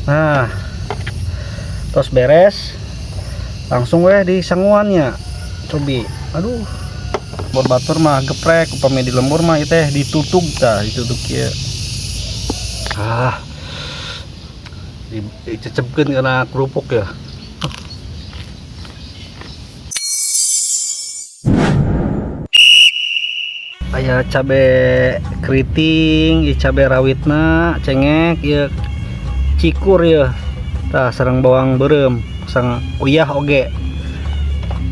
Nah, tos beres langsung di sanguannya cobi. Aduh, bor batur mah geprek, upami di lembur mah itu ditutug tah, ditutug ya. Dicecepkeun karena kerupuk ya. Aya cabe keriting, cabe rawitna, cengek, ya cikur ya. Tah sareng bawang beureum, sang uyah oge.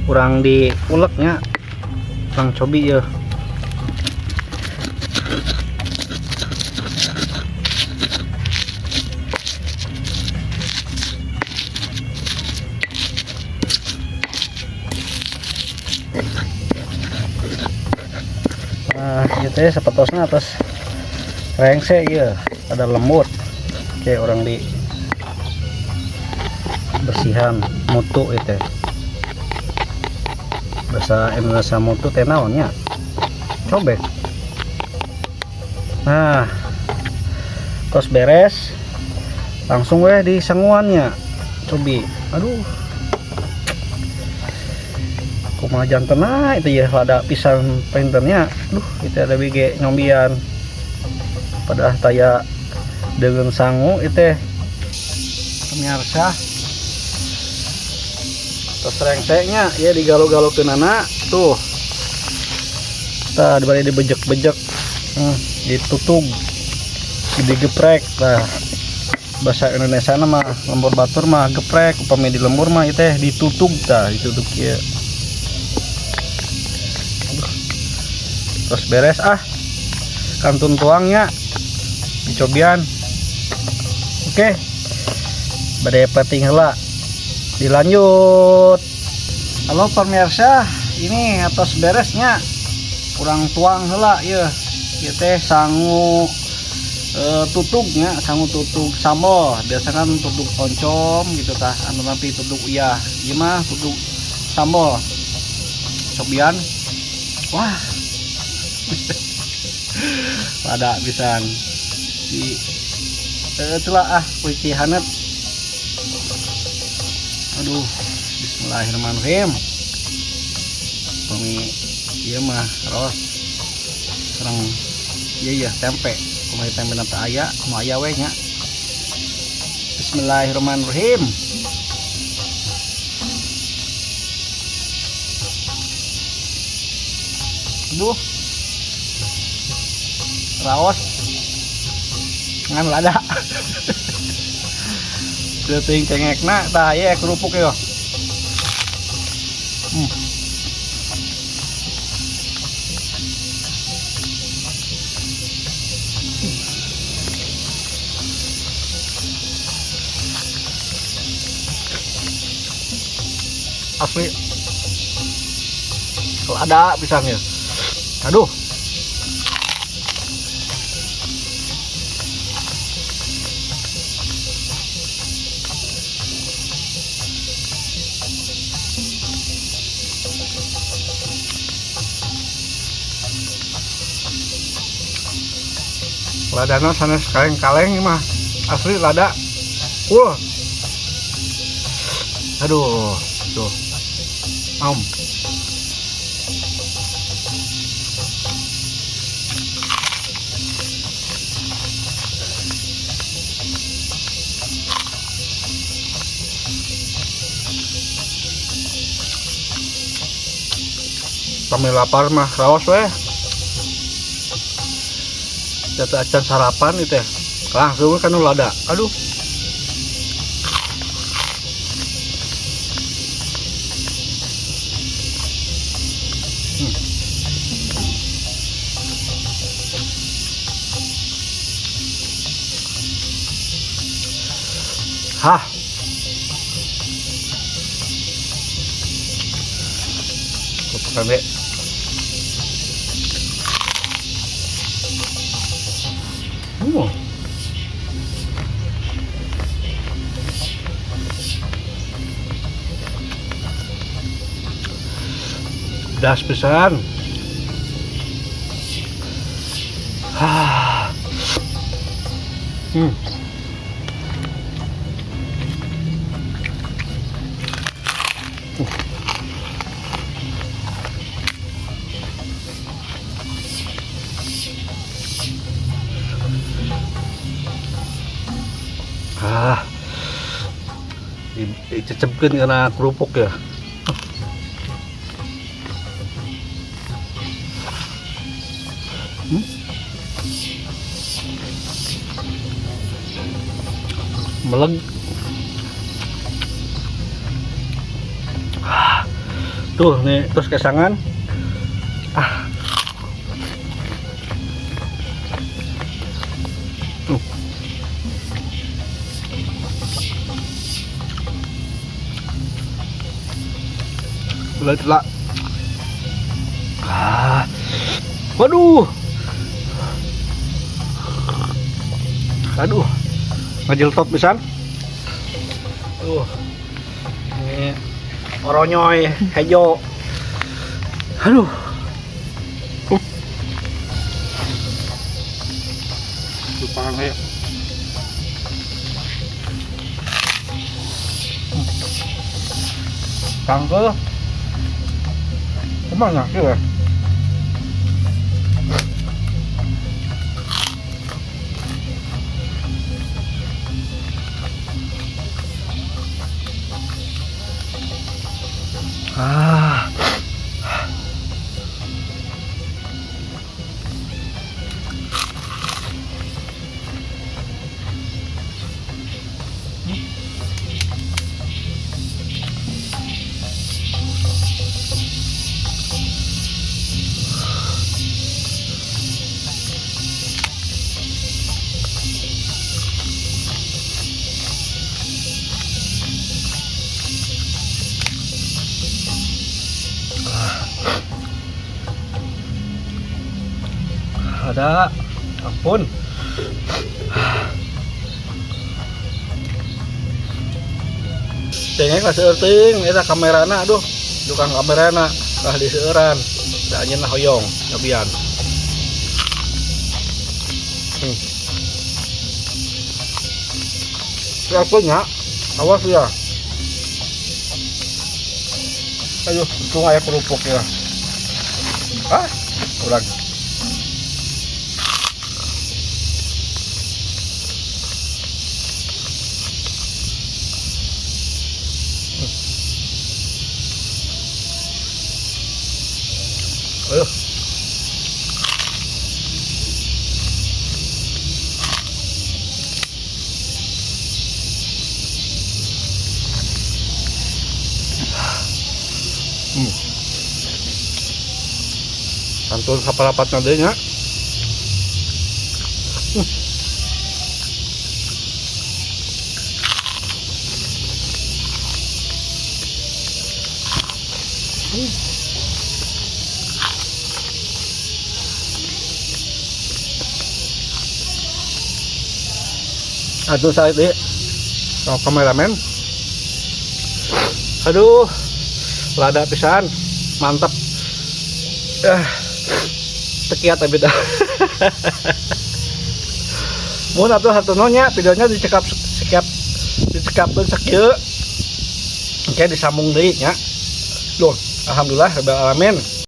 Kurang diuleknya. Kurang cobi ya. Nah, gitu ya sepetosnya atas rengse ya, ada lembut. Oke, orang di bersihan mutu itu. Bahasa Indonesia mutu teh naonnya? Cobek. Nah, tos beres langsung di sanguannya cobi. Aduh, kumaha jantena itu ya, ada pisang printernya. Duh, itu ada BG nyombian pada taya dengan sangu itu pemirsa. Terus rengseknya ya digalo-galo ke nana tuh. Tah dibalik dibejek-bejek, ditutug, digeprek. Nah, bahasa Indonesia nama lembur batur mah geprek, upami di lembur mah itu ditutug tah, ditutug ya. Terus beres kantun tuangnya dicobian. Oke, badai peting heula, dilanjut. Halo pemirsa, ini atas beresnya kurang tuang heula ya. Ieu teh sangu tutugnya, sangu tutug sambal. Biasa kan tutug oncom gitu tah, anu tapi tutug uyah. Ieu mah tutug sambal. Cobian. Wah. Ada pisan di celah kuici hanet. Aduh, bismillahirrahmanirrahim. Pami ieu mah ros sareng ieu tempe. Kumaha tempe teh aya, kumaha aya we nya. Bismillahirrahmanirrahim. Aduh, raos ngan lada. Teuing cengekna tah aya kerupuk ya. Asli lada pisangnya. Aduh, ladana sanes kaleng-kaleng mah asli lada. Aduh, tuh. Kami lapar mah raos weh. Jatuh acan sarapan itu ya. Langsung kan lada. Aduh. Hah. Kupukan deh. Das pisan. Ah, dicecepkeun karena kerupuk ya. Meleg. Tuh nih terus kesangan. Telah. Waduh. Aduh. Ngajeltot pisan. Ini oronyoy hejo. Aduh. Lupa ya. Tangkel. Kemana sih ya? Ada, ampun. Tengok lah seurting, eta kamerana, aduh, tukang kamerana, kah di seuran, da anjeun hoyong, nyabian. Siapanya, awas ya. Aduh, untung aya kerupuk ya. Kurang. Ayo. Santun sapalapat nadenya. Aduh saya deh, oh, kameramen. Aduh, lada pisan, mantap. Tekiat tapi dah. Mun atuh hatunonya videonya dicekap sakieu. Oke disambung deui nya. Loh, alhamdulillah rabbil alamin.